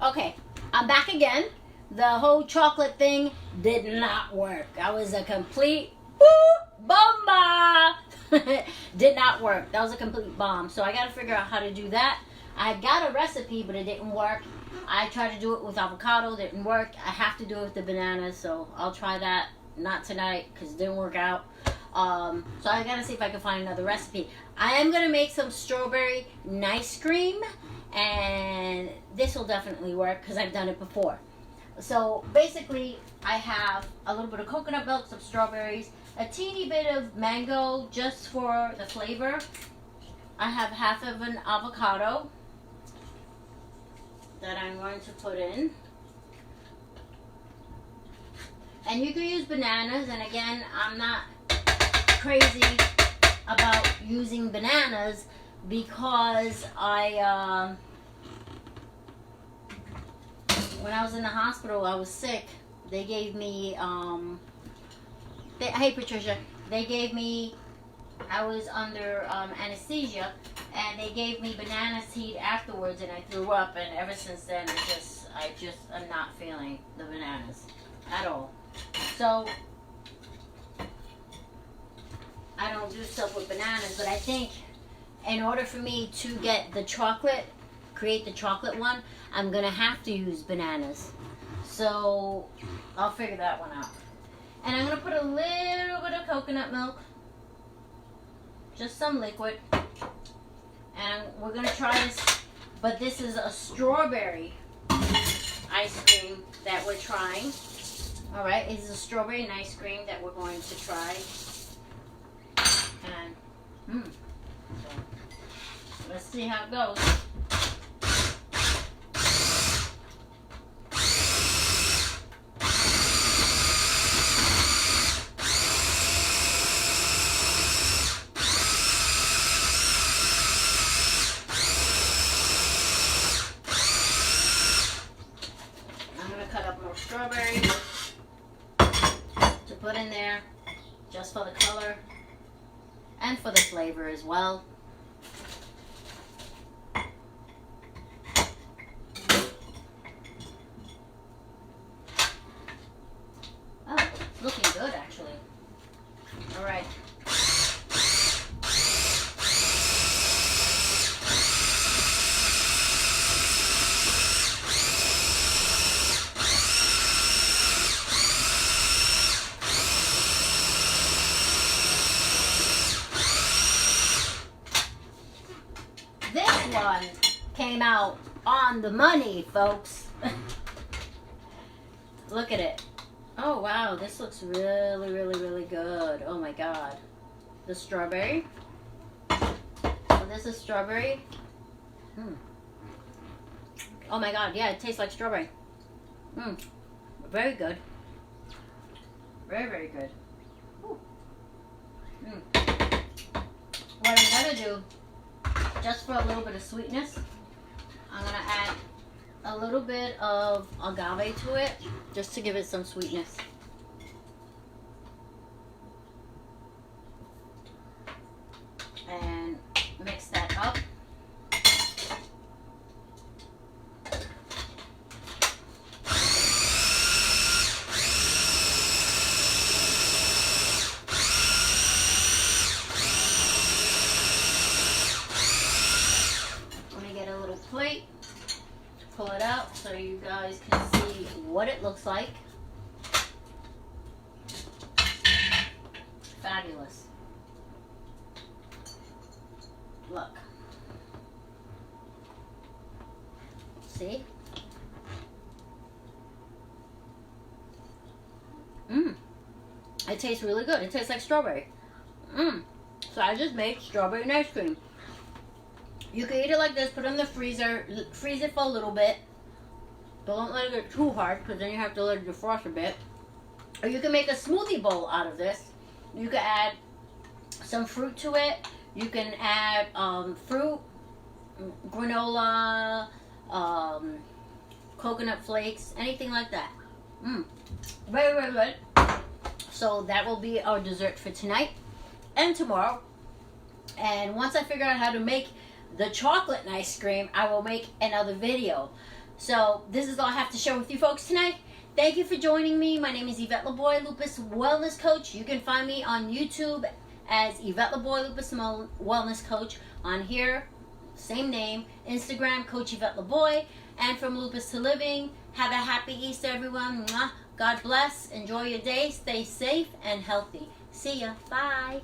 Okay, I'm back again. The whole chocolate thing did not work. I was a complete bomba. Did not work. That was a complete bomb. So I got to figure out how to do that. I got a recipe, but it didn't work. I tried to do it with avocado, didn't work. I have to do it with the bananas, so I'll try that. Not tonight because it didn't work out. So I gotta see if I can find another recipe. I am gonna make some strawberry ice cream, and this will definitely work because I've done it before. So basically, I have a little bit of coconut milk, some strawberries, a teeny bit of mango just for the flavor. I have half of an avocado that I'm going to put in. And you can use bananas, and again, I'm not crazy about using bananas because when I was in the hospital, I was sick. They gave me, hey Patricia, they gave me, I was under anesthesia, and they gave me banana seed afterwards, and I threw up, and ever since then, I just am not feeling the bananas at all. So, I don't do stuff with bananas, but I think in order for me to get the chocolate, create the chocolate one, I'm going to have to use bananas. So, I'll figure that one out. And I'm going to put a little bit of coconut milk, just some liquid, and we're going to try this, but this is a strawberry ice cream that we're trying. Alright, it's a strawberry ice cream that we're going to try. And, so, let's see how it goes. I'm going to cut up more strawberries to put in there, just for the color and for the flavor as well. Oh, it's looking good actually. All right. This one came out on the money, folks. Look at it. Oh wow, this looks really, really, really good. Oh my god. The strawberry. So this is strawberry. Oh my god, yeah, it tastes like strawberry. Very good. Very, very good. What I'm gonna do, just for a little bit of sweetness, I'm going to add a little bit of agave to it, just to give it some sweetness. And mix that up. Plate to pull it out so you guys can see what it looks like. Fabulous. Look. See? It tastes really good. It tastes like strawberry. So I just made strawberry ice cream. You can eat it like this, put it in the freezer, freeze it for a little bit. Don't let it get too hard, because then you have to let it defrost a bit. Or you can make a smoothie bowl out of this. You can add some fruit to it. You can add fruit, granola, coconut flakes, anything like that. Very, very good. So that will be our dessert for tonight and tomorrow. And once I figure out how to make the chocolate ice cream, I will make another video. So this is all I have to share with you folks tonight. Thank you for joining me. My name is Yvette LeBoy, Lupus Wellness Coach. You can find me on YouTube as Yvette LeBoy, Lupus Wellness Coach. On here, same name. Instagram, Coach Yvette LeBoy. And from Lupus to Living, have a happy Easter, everyone. Mwah. God bless. Enjoy your day. Stay safe and healthy. See ya. Bye.